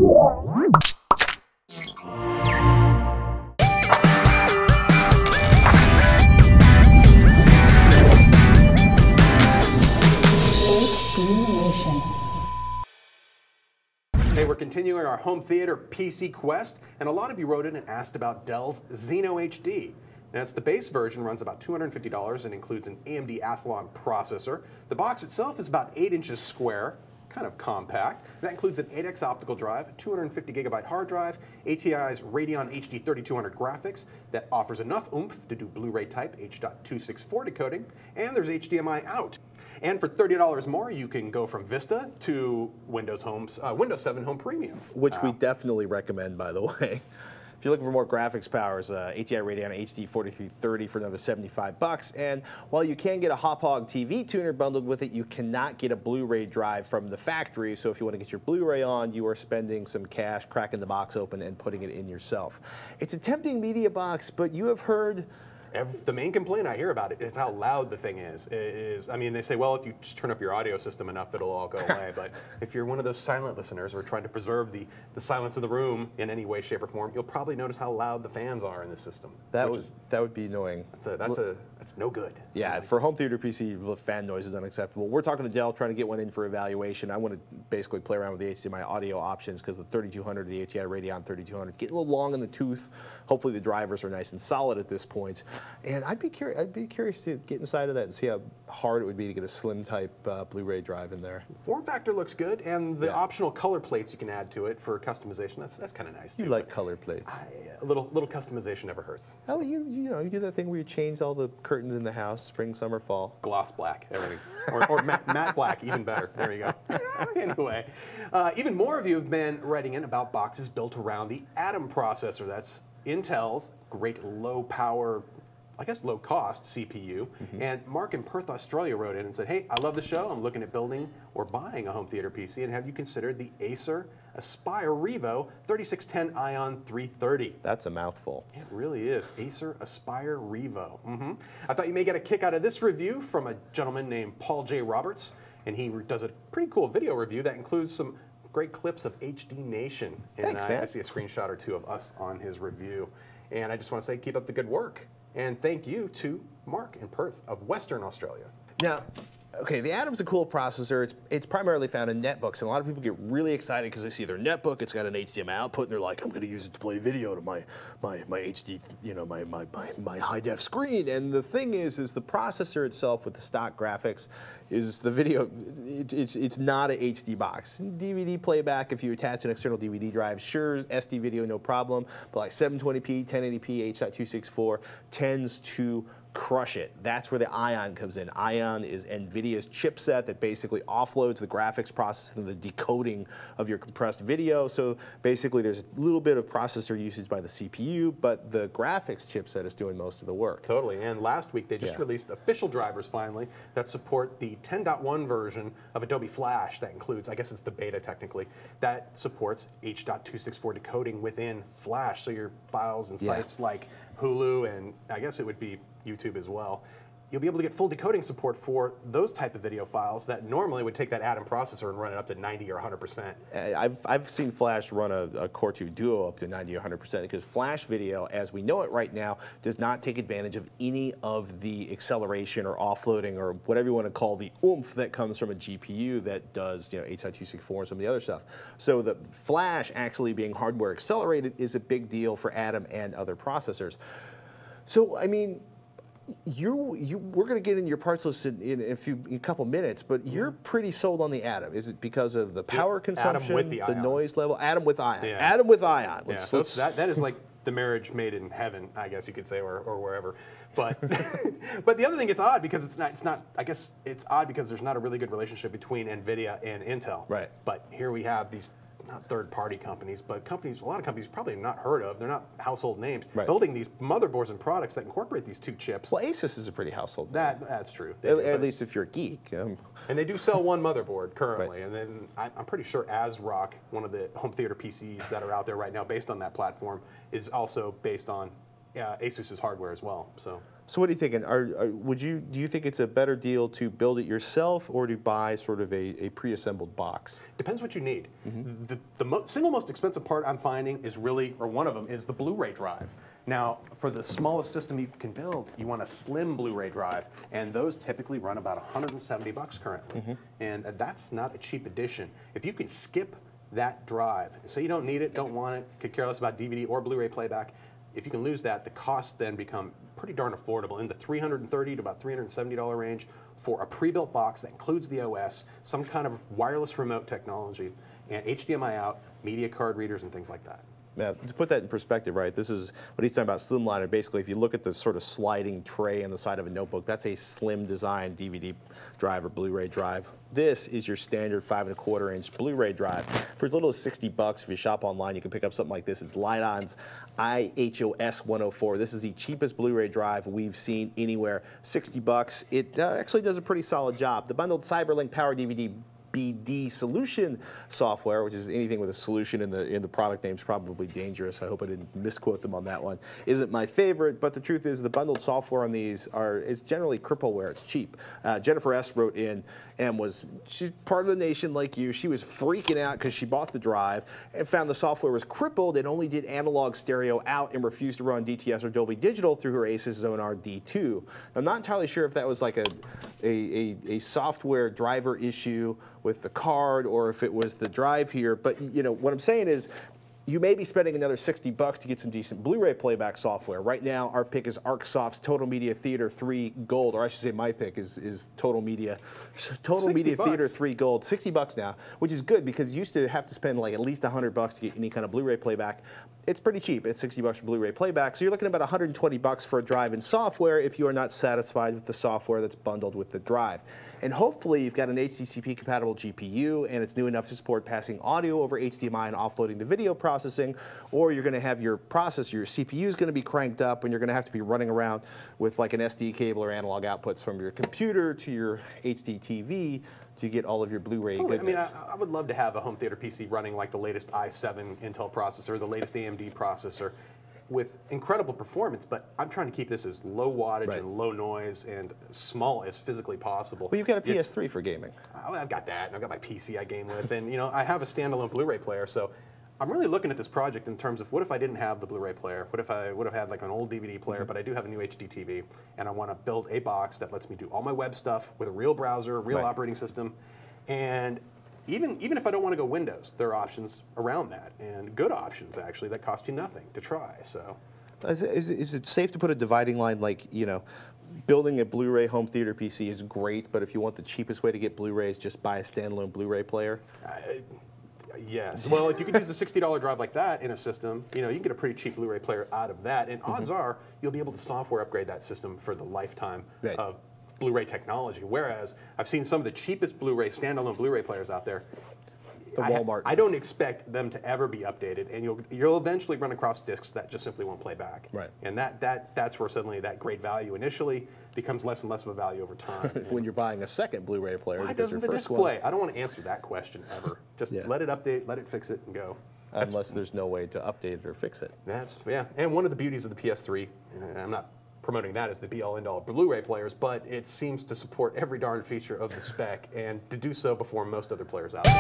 Hey, we're continuing our home theater PC quest, and a lot of you wrote in and asked about Dell's Zino HD. Now, it's the base version, runs about $250 and includes an AMD Athlon processor. The box itself is about 8 inches square, kind of compact. That includes an 8X optical drive, a 250 gigabyte hard drive, ATI's Radeon HD 3200 graphics that offers enough oomph to do Blu-ray type H.264 decoding, and there's HDMI out. And for $30 more, you can go from Vista to Windows 7 Home Premium. Which we definitely recommend, by the way. If you're looking for more graphics powers, ATI Radeon HD 4330 for another $75. And while you can get a Hop-Hog TV tuner bundled with it, you cannot get a Blu-ray drive from the factory. So if you want to get your Blu-ray on, you are spending some cash, cracking the box open, and putting it in yourself. It's a tempting media box, but you have heard... The main complaint I hear about it is how loud the thing is. I mean, they say, well, if you just turn up your audio system enough, it'll all go away. But if you're one of those silent listeners or trying to preserve the silence of the room in any way, shape, or form, you'll probably notice how loud the fans are in this system. That would be annoying. That's no good. Yeah, for home theater PC, the fan noise is unacceptable. We're talking to Dell, trying to get one in for evaluation. I want to basically play around with the HDMI audio options because the 3200, the ATI Radeon 3200, get a little long in the tooth. Hopefully the drivers are nice and solid at this point. And I'd be curious to get inside of that and see how hard it would be to get a slim type Blu-ray drive in there. Form factor looks good, and the optional color plates you can add to it for customization. That's kind of nice too. You like color plates? A little customization never hurts. Oh, you do that thing where you change all the curtains in the house, spring, summer, fall. Gloss black, everything, or matte black, even better. There you go. Anyway, even more of you have been writing in about boxes built around the Atom processor. That's Intel's great low power, I guess low cost CPU. And Mark in Perth, Australia wrote in and said, hey, I love the show. I'm looking at building or buying a home theater PC, and have you considered the Acer Aspire Revo 3610 Ion 330? That's a mouthful. It really is. Acer Aspire Revo. I thought you may get a kick out of this review from a gentleman named Paul J. Roberts, and he does a pretty cool video review that includes some great clips of HD Nation. And Thanks, man. I see a screenshot or two of us on his review. And I just want to say, keep up the good work. And thank you to Mark in Perth of Western Australia. Now, okay, the Atom's a cool processor. It's primarily found in netbooks, and a lot of people get really excited because they see their netbook. It's got an HDMI output, and they're like, "I'm going to use it to play video to my HD, my high def screen." And the thing is the processor itself with the stock graphics is the video. It's not a HD box. DVD playback, if you attach an external DVD drive, sure, SD video no problem, but like 720p, 1080p, H.264 tends to crush it. That's where the Ion comes in. Ion is NVIDIA's chipset that basically offloads the graphics processing and the decoding of your compressed video. So basically there's a little bit of processor usage by the CPU, but the graphics chipset is doing most of the work. Totally, and last week they just released official drivers finally that support the 10.1 version of Adobe Flash that includes, I guess it's the beta technically, that supports H.264 decoding within Flash. So your files and sites like Hulu, and I guess it would be YouTube as well, you'll be able to get full decoding support for those type of video files that normally would take that Atom processor and run it up to 90 or 100%. I've seen Flash run a Core 2 Duo up to 90 or 100% because Flash video, as we know it right now, does not take advantage of any of the acceleration or offloading or whatever you want to call the oomph that comes from a GPU that does, H.264 and some of the other stuff. So the Flash actually being hardware accelerated is a big deal for Atom and other processors. So, I mean, we're going to get into your parts list in a couple minutes, but you're pretty sold on the Atom. Is it because of the power consumption, with the noise level? Atom with Ion. Yeah. Atom with Ion. That is like the marriage made in heaven, I guess you could say, or wherever. But but the other thing, it's odd because it's not. I guess it's odd because there's not a really good relationship between NVIDIA and Intel. Right. But here we have these, not third-party companies, but a lot of companies probably not heard of. They're not household names. Right. Building these motherboards and products that incorporate these two chips. Well, Asus is a pretty household name. That's true. At least if you're a geek. And they do sell one motherboard currently, and then I'm pretty sure ASRock, one of the home theater PCs that are out there right now based on that platform, is also based on Asus's hardware as well. So So what are you thinking? Do you think it's a better deal to build it yourself or to buy sort of a pre-assembled box? Depends what you need. The single most expensive part I'm finding is really, or one of them, is the Blu-ray drive. Now, for the smallest system you can build, you want a slim Blu-ray drive, and those typically run about 170 bucks currently. And that's not a cheap addition. If you can skip that drive, say you don't need it, don't want it, could care less about DVD or Blu-ray playback, if you can lose that, the costs then become pretty darn affordable, in the $330 to about $370 range for a pre-built box that includes the OS, some kind of wireless remote technology, and HDMI out, media card readers, and things like that. Yeah, to put that in perspective, right, this is what he's talking about, slimliner. Basically, if you look at the sort of sliding tray on the side of a notebook, that's a slim design DVD drive or Blu-ray drive. This is your standard 5¼ Blu-ray drive. For as little as 60 bucks, if you shop online, you can pick up something like this. It's Lite-On's IHOS 104. This is the cheapest Blu-ray drive we've seen anywhere. 60 bucks. It actually does a pretty solid job. The bundled CyberLink Power DVD BD solution software, which is anything with a solution in the product name is probably dangerous. I hope I didn't misquote them on that one. Isn't my favorite, but the truth is the bundled software on these is generally crippleware. It's cheap. Jennifer S. wrote in and she's part of the nation like you. She was freaking out because she bought the drive and found the software was crippled and only did analog stereo out and refused to run DTS or Dolby Digital through her Asus Zonar D2. I'm not entirely sure if that was like a software driver issue with the card or if it was the drive here, but you know what I'm saying is you may be spending another 60 bucks to get some decent Blu-ray playback software. Right now, our pick is ArcSoft's Total Media Theater 3 Gold, or I should say my pick is Total Media Theater 3 Gold, 60 bucks now, which is good because you used to have to spend like at least 100 bucks to get any kind of Blu-ray playback. It's pretty cheap. It's 60 bucks for Blu-ray playback, so you're looking at about 120 bucks for a drive and software if you are not satisfied with the software that's bundled with the drive. And hopefully you've got an HDCP compatible GPU and it's new enough to support passing audio over HDMI and offloading the video processing, or you're going to have your processor, your CPU is going to be cranked up and you're going to have to be running around with like an SD cable or analog outputs from your computer to your HD TV to get all of your Blu-ray goodness. I mean, I would love to have a home theater PC running like the latest i7 Intel processor, the latest AMD processor, with incredible performance, but I'm trying to keep this as low wattage and low noise and small as physically possible. Well, you've got a PS3 for gaming. I've got that, and I've got my PC I game with, and you know, I have a standalone Blu-ray player, so I'm really looking at this project in terms of what if I didn't have the Blu-ray player? What if I would have had like an old DVD player, but I do have a new HD TV, and I want to build a box that lets me do all my web stuff with a real browser, real operating system, and even if I don't want to go Windows, there are options around that, and good options actually that cost you nothing to try. So, is it safe to put a dividing line like, you know, building a Blu-ray home theater PC is great, but if you want the cheapest way to get Blu-rays, just buy a standalone Blu-ray player? Yes. Well, if you could use a $60 drive like that in a system, you know, you can get a pretty cheap Blu-ray player out of that, and odds are you'll be able to software upgrade that system for the lifetime of Blu-ray technology. Whereas I've seen some of the cheapest Blu-ray standalone Blu-ray players out there. The Walmart. I don't expect them to ever be updated, and you'll eventually run across discs that just simply won't play back. Right. And that's where suddenly that great value initially becomes less and less of a value over time. When you're buying a second Blu-ray player. Why doesn't the disc play? I don't want to answer that question ever. Just let it update, let it fix it, and go. Unless there's no way to update it or fix it. And one of the beauties of the PS3, and I'm not promoting that as the be-all end-all Blu-ray players, but it seems to support every darn feature of the spec, and to do so before most other players out there.